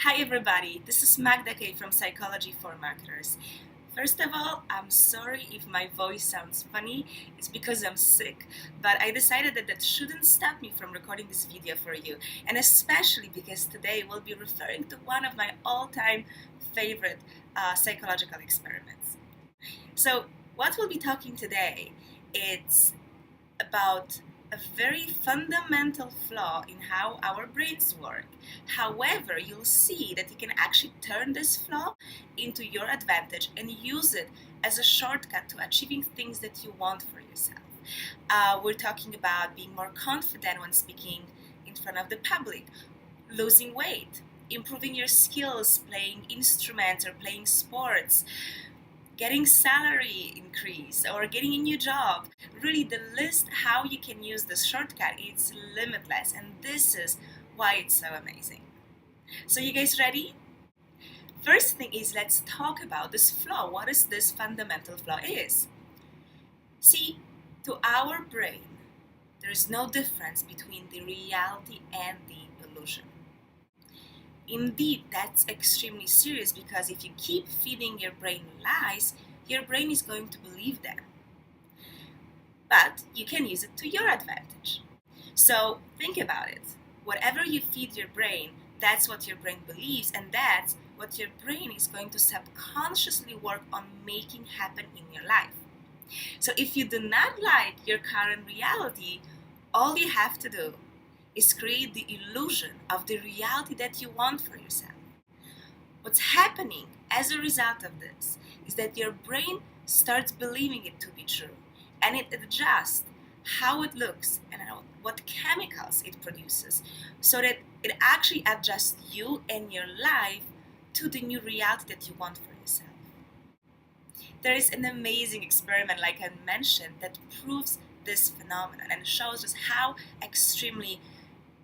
Hi everybody, this is Magda K from Psychology for Marketers. First of all, I'm sorry if my voice sounds funny. It's because I'm sick, but I decided that shouldn't stop me from recording this video for you, and especially because today we'll be referring to one of my all-time favorite psychological experiments. So, what we'll be talking today, it's about a very fundamental flaw in how our brains work. However, you'll see that you can actually turn this flaw into your advantage and use it as a shortcut to achieving things that you want for yourself. We're talking about being more confident when speaking in front of the public, losing weight, improving your skills, playing instruments or playing sports, getting salary increase or getting a new job. Really, the list how you can use this shortcut, it's limitless, and this is why it's so amazing. So you guys ready? First thing is, let's talk about this flaw. What is this fundamental flaw is? See, to our brain, there is no difference between the reality and the illusion. Indeed, that's extremely serious because if you keep feeding your brain lies, your brain is going to believe them. But you can use it to your advantage. So think about it. Whatever you feed your brain, that's what your brain believes, and that's what your brain is going to subconsciously work on making happen in your life. So if you do not like your current reality, all you have to do is create the illusion of the reality that you want for yourself. What's happening as a result of this is that your brain starts believing it to be true, and it adjusts how it looks and what chemicals it produces so that it actually adjusts you and your life to the new reality that you want for yourself. There is an amazing experiment, like I mentioned, that proves this phenomenon and shows us how extremely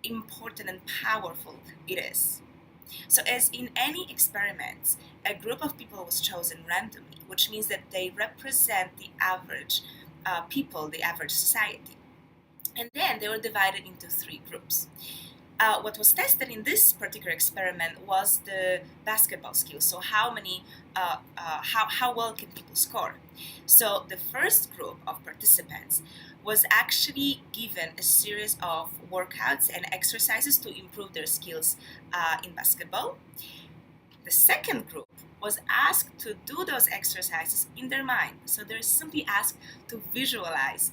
important and powerful it is. So as in any experiments, a group of people was chosen randomly, which means that they represent the average people, the average society. And then they were divided into three groups. What was tested in this particular experiment was the basketball skills. So how well can people score? So the first group of participants was actually given a series of workouts and exercises to improve their skills in basketball. The second group was asked to do those exercises in their mind. So they're simply asked to visualize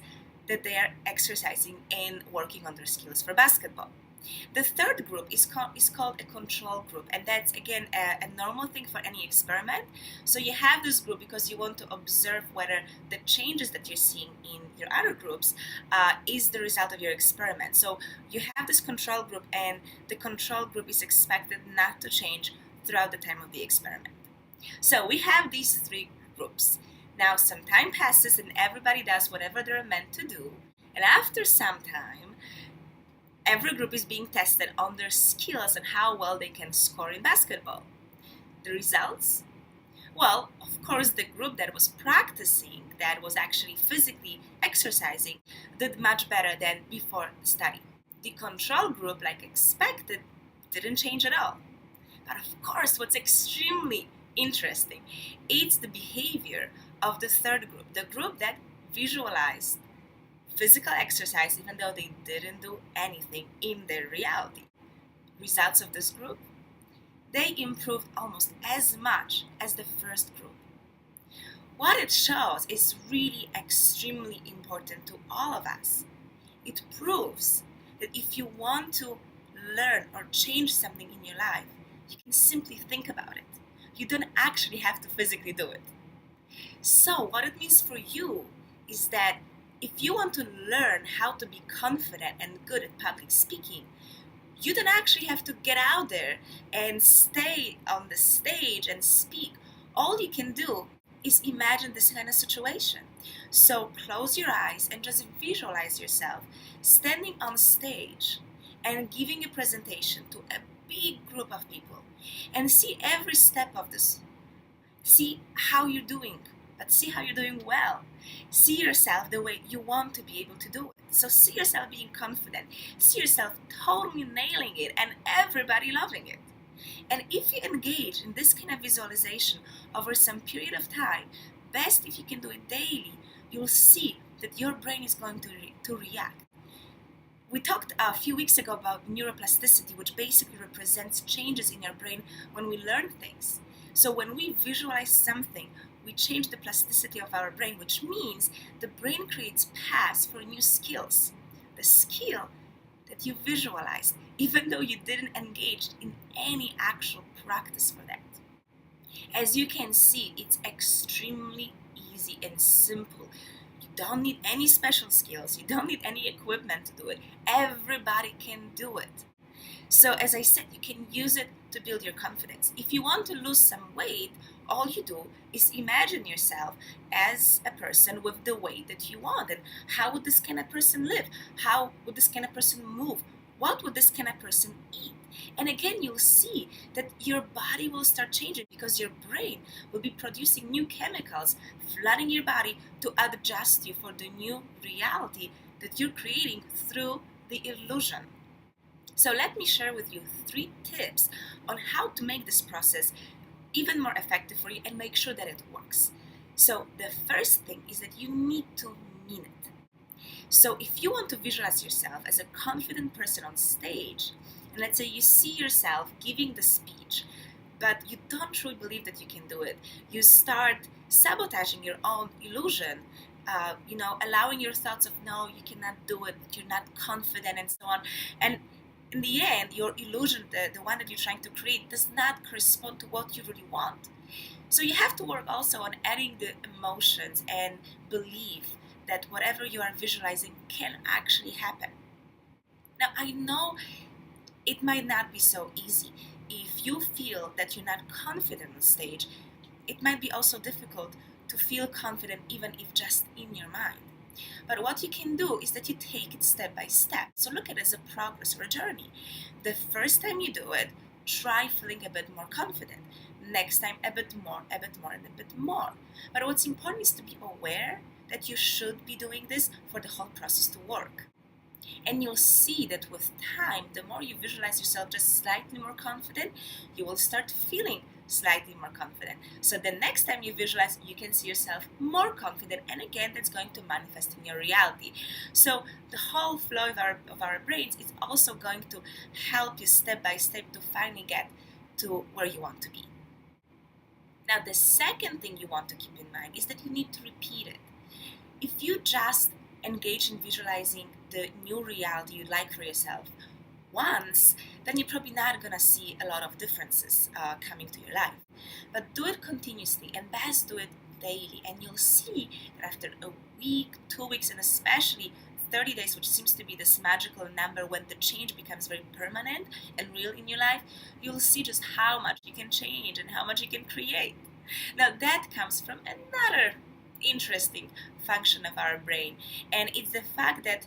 that they are exercising and working on their skills for basketball. The third group is called a control group, and that's again a normal thing for any experiment. So you have this group because you want to observe whether the changes that you're seeing in your other groups is the result of your experiment. So you have this control group, and the control group is expected not to change throughout the time of the experiment. So we have these three groups. Now some time passes and everybody does whatever they're meant to do, and after some time, every group is being tested on their skills and how well they can score in basketball. The results? Well, of course, the group that was practicing, that was actually physically exercising, did much better than before the study. The control group, like expected, didn't change at all. But of course, what's extremely interesting, it's the behavior of the third group, the group that visualized physical exercise even though they didn't do anything in their reality. Results of this group? They improved almost as much as the first group. What it shows is really extremely important to all of us. It proves that if you want to learn or change something in your life, you can simply think about it. You don't actually have to physically do it. So what it means for you is that if you want to learn how to be confident and good at public speaking, you don't actually have to get out there and stay on the stage and speak. All you can do is imagine this kind of situation. So close your eyes and just visualize yourself standing on stage and giving a presentation to a big group of people, and see every step of this. See how you're doing, but see how you're doing well. See yourself the way you want to be able to do it. So see yourself being confident. See yourself totally nailing it and everybody loving it. And if you engage in this kind of visualization over some period of time, best if you can do it daily, you'll see that your brain is going to react. We talked a few weeks ago about neuroplasticity, which basically represents changes in your brain when we learn things. So when we visualize something, we change the plasticity of our brain, which means the brain creates paths for new skills. The skill that you visualized, even though you didn't engage in any actual practice for that. As you can see, it's extremely easy and simple. You don't need any special skills. You don't need any equipment to do it. Everybody can do it. So as I said, you can use it to build your confidence. If you want to lose some weight, all you do is imagine yourself as a person with the weight that you want. And how would this kind of person live? How would this kind of person move? What would this kind of person eat? And again, you'll see that your body will start changing because your brain will be producing new chemicals, flooding your body to adjust you for the new reality that you're creating through the illusion. So let me share with you 3 tips on how to make this process even more effective for you and make sure that it works. So the first thing is that you need to mean it. So if you want to visualize yourself as a confident person on stage, and let's say you see yourself giving the speech, but you don't truly believe that you can do it, you start sabotaging your own illusion, allowing your thoughts of no, you cannot do it, you're not confident, and so on. And in the end, your illusion, the one that you're trying to create, does not correspond to what you really want. So you have to work also on adding the emotions and belief that whatever you are visualizing can actually happen. Now, I know it might not be so easy. If you feel that you're not confident on stage, it might be also difficult to feel confident even if just in your mind. But what you can do is that you take it step by step. So look at it as a progress or a journey. The first time you do it, try feeling a bit more confident. Next time, a bit more, and a bit more. But what's important is to be aware that you should be doing this for the whole process to work. And you'll see that with time, the more you visualize yourself just slightly more confident, you will start feeling slightly more confident. So the next time you visualize, you can see yourself more confident, and again, that's going to manifest in your reality. So the whole flow of our brains is also going to help you step by step to finally get to where you want to be. Now, the second thing you want to keep in mind is that you need to repeat it. If you just engage in visualizing the new reality you'd like for yourself once, then you're probably not going to see a lot of differences coming to your life. But do it continuously, and best do it daily, and you'll see that after a week, 2 weeks, and especially 30 days, which seems to be this magical number when the change becomes very permanent and real in your life, you'll see just how much you can change and how much you can create. Now that comes from another interesting function of our brain, and it's the fact that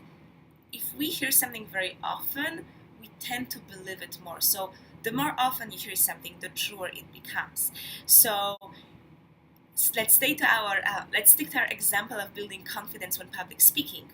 if we hear something very often, we tend to believe it more. So the more often you hear something, the truer it becomes. So let's stick to our example of building confidence when public speaking.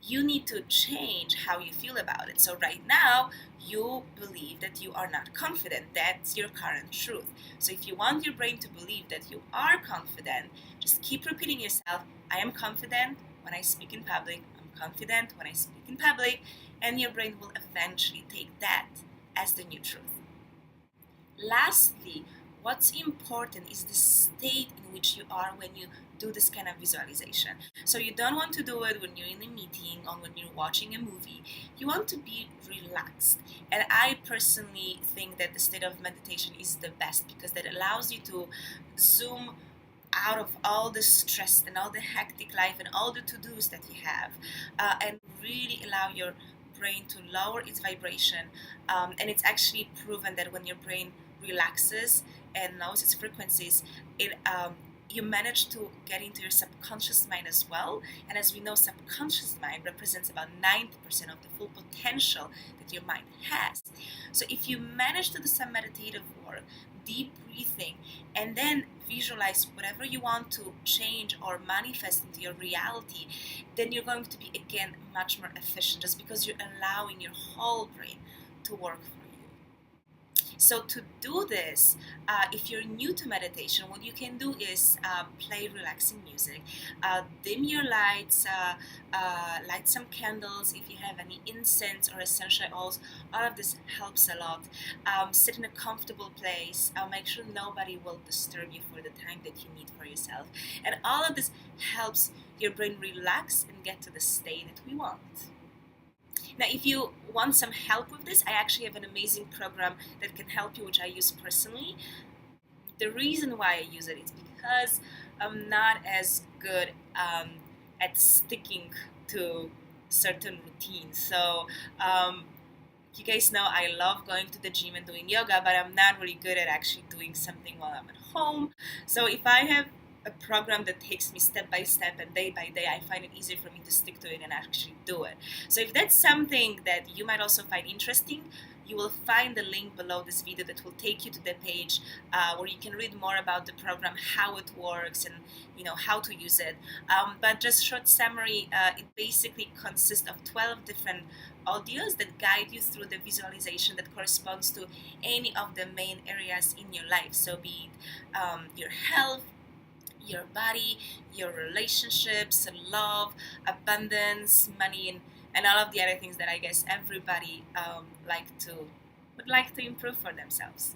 You need to change how you feel about it. So right now, you believe that you are not confident. That's your current truth. So if you want your brain to believe that you are confident, just keep repeating yourself, I am confident when I speak in public, I'm confident when I speak in public, and your brain will eventually take that as the new truth. Lastly, what's important is the state in which you are when you do this kind of visualization. So you don't want to do it when you're in a meeting or when you're watching a movie. You want to be relaxed. And I personally think that the state of meditation is the best because that allows you to zoom out of all the stress and all the hectic life and all the to-dos that you have, and really allow your brain to lower its vibration. And it's actually proven that when your brain relaxes and lowers its frequencies, you manage to get into your subconscious mind as well. And as we know, subconscious mind represents about 90% of the full potential that your mind has. So if you manage to do some meditative work, deep breathing, and then visualize whatever you want to change or manifest into your reality, then you're going to be, again, much more efficient just because you're allowing your whole brain to work for you. So to do this, if you're new to meditation, what you can do is play relaxing music, dim your lights, light some candles if you have any incense or essential oils. All of this helps a lot. Sit in a comfortable place. Make sure nobody will disturb you for the time that you need for yourself. And all of this helps your brain relax and get to the state that we want. Now, if you want some help with this, I actually have an amazing program that can help you, which I use personally. The reason why I use it is because I'm not as good at sticking to certain routines. So, you guys know I love going to the gym and doing yoga, but I'm not really good at actually doing something while I'm at home. So if I have a program that takes me step by step and day by day, I find it easier for me to stick to it and actually do it. So if that's something that you might also find interesting, you will find the link below this video that will take you to the page where you can read more about the program, how it works, and how to use it. But just short summary, it basically consists of 12 different audios that guide you through the visualization that corresponds to any of the main areas in your life. So be it your health, your body, your relationships, love, abundance, money, and all of the other things that I guess everybody would like to improve for themselves.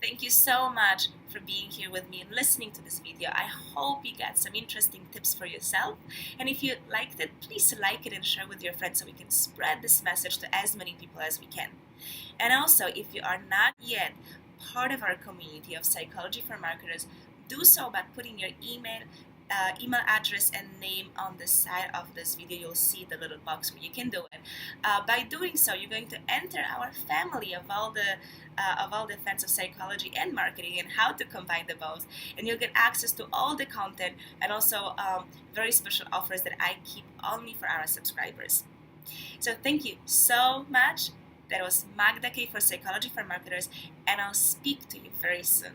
Thank you so much for being here with me and listening to this video. I hope you got some interesting tips for yourself. And if you liked it, please like it and share with your friends so we can spread this message to as many people as we can. And also, if you are not yet part of our community of Psychology for Marketers, do so by putting your email address and name on the side of this video. You'll see the little box where you can do it. By doing so, you're going to enter our family of all the fans of psychology and marketing and how to combine the both, and you'll get access to all the content and also very special offers that I keep only for our subscribers. So thank you so much. That was Magda K for Psychology for Marketers, and I'll speak to you very soon.